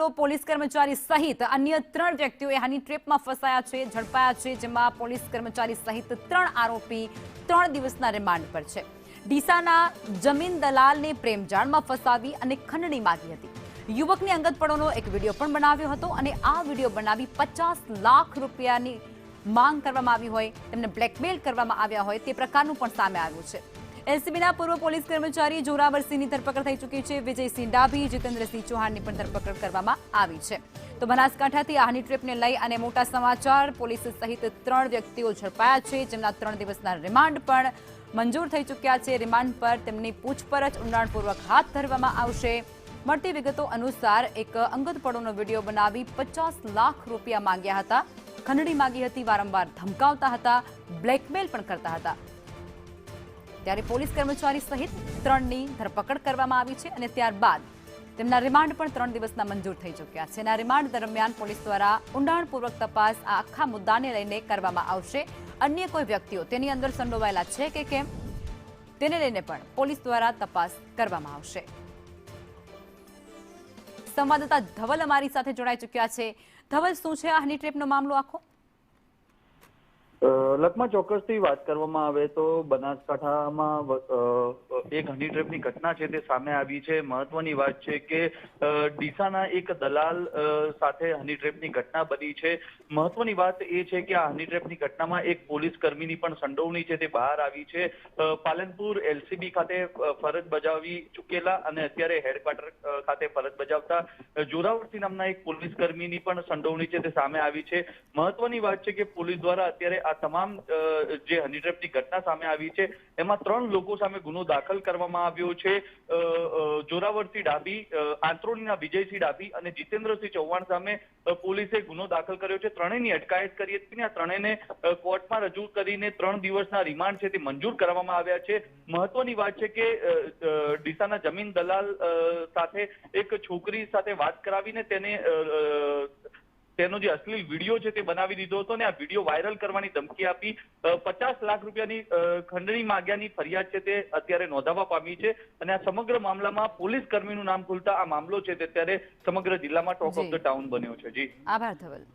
મામલો પોલીસ કર્મચારી સહિત અન્ય 3 વ્યક્તિઓ હની ટ્રેપમાં ફસાયા છે, ઝડપાયા છે, જેમાં પોલીસ કર્મચારી સહિત 3 આરોપી 3 દિવસના રિમાન્ડ પર છે। ડીસાના જમીન દલાલને પ્રેમજાળમાં ફસાવી અને ખંડણી માંગી હતી। યુવકની અંગતપણોનો એક વિડીયો પણ બનાવ્યો હતો અને આ વિડીયો બનાવી 50 લાખ રૂપિયાની માંગ કરવામાં આવી હોય, તેમને બ્લેકમેલ કરવામાં આવ્યા હોય તે પ્રકારનું પણ સામે આવ્યું છે। એલસીબીના પૂર્વ પોલીસ કર્મચારી જોરાવરસિંહની ધરપકડ થઈ ચૂકી છે। વિજયસિંહ ડાભી, જીતેન્દ્રસિંહ ચૌહાણની પણ ધરપકડ કરવામાં આવી છે। તો બનાસકાંઠાથી આ હની ટ્રેપને લઈ અને મોટા સમાચાર, પોલીસ સહિત 3 વ્યક્તિઓ ઝડપાયા છે, જેમના 3 દિવસના રિમાન્ડ પણ મંજૂર થઈ ચૂક્યા છે। રિમાન્ડ પર તેમની પૂછપરછ ઊંડાણપૂર્વક હાથ ધરવામાં આવશે। મળતી વિગતો અનુસાર એક અંગતપણોનો વિડીયો બનાવી 50 લાખ રૂપિયા માંગ્યા હતા, ખંડણી માંગી હતી, વારંવાર ધમકાવતા હતા, બ્લેકમેલ પણ કરતા હતા। ત્યારે પોલીસ કર્મચારી સહિત 3ની ધરપકડ કરવામાં આવી છે અને ત્યારબાદ તેમના રિમાન્ડ પણ 3 દિવસના મંજૂર થઈ ચૂક્યા છે। અને રિમાન્ડ દરમિયાન પોલીસ દ્વારા ઊંડાણપૂર્વક તપાસ આ આખા મુદ્દાને લઈને કરવામાં આવશે। અન્ય કોઈ વ્યક્તિઓ તેની અંદર સંડોવાયેલા છે કે કેમ તેને લઈને પણ પોલીસ દ્વારા તપાસ કરવામાં આવશે। સંવાદદાતા ધવલ અમારી સાથે જોડાઈ ચૂક્યા છે। ધવલ, શું છે આ હની ટ્રેપનો મામલો આખો? લખમાં ચોક્કસથી વાત કરવામાં આવે તો બનાસકાંઠામાં એક હની ટ્રેપની ઘટના છે તે સામે આવી છે। મહત્વની વાત છે કે ડીસાના એક દલાલ સાથે હની ટ્રેપની ઘટના બની છે। મહત્વની વાત એ છે કે આ હની ટ્રેપની ઘટનામાં એક પોલીસ કર્મીની પણ સંડોવણી છે તે બહાર આવી છે। પાલનપુર એલસીબી ખાતે ફરજ બજાવી ચૂકેલા અને અત્યારે હેડક્વાર્ટર ખાતે ફરજ બજાવતા જોરાવરસિંહ નામના એક પોલીસ કર્મીની પણ સંડોવણી છે તે સામે આવી છે। મહત્વની વાત છે કે પોલીસ દ્વારા અત્યારે આ તમામ જે હની ટ્રેપની ઘટના સામે આવી છે એમાં 3 લોકો સામે ગુનો દાખલ કરવામાં આવ્યો છે। જોરાવરસિંહ ડાભી, આંત્રોલીના વિજયસિંહ ડાભી અને જીતેન્દ્રસિંહ ચૌહાણ સામે પોલીસે ગુનો દાખલ કર્યો છે। ત્રણેયની અટકાયત કરી હતી। આ ત્રણેયને કોર્ટમાં રજૂ કરીને 3 દિવસના રિમાન્ડ છે તે મંજૂર કરવામાં આવ્યા છે। મહત્વની વાત છે કે ડીસાના જમીન દલાલ સાથે એક છોકરી સાથે વાત કરાવીને તેનો જે અશ્લીલ વિડીયો છે તે બનાવી દીધો હતો અને આ વિડીયો વાયરલ કરવાની ધમકી આપી 50 લાખ રૂપિયાની ખંડણી માંગ્યાની ફરિયાદ છે તે અત્યારે નોંધાવા પામી છે। અને આ સમગ્ર મામલામાં પોલીસ કર્મીનું નામ ખુલતા આ મામલો છે તે અત્યારે સમગ્ર જિલ્લામાં ટોક ઓફ ધ ટાઉન બન્યો છે। જી, આભાર ધવલ।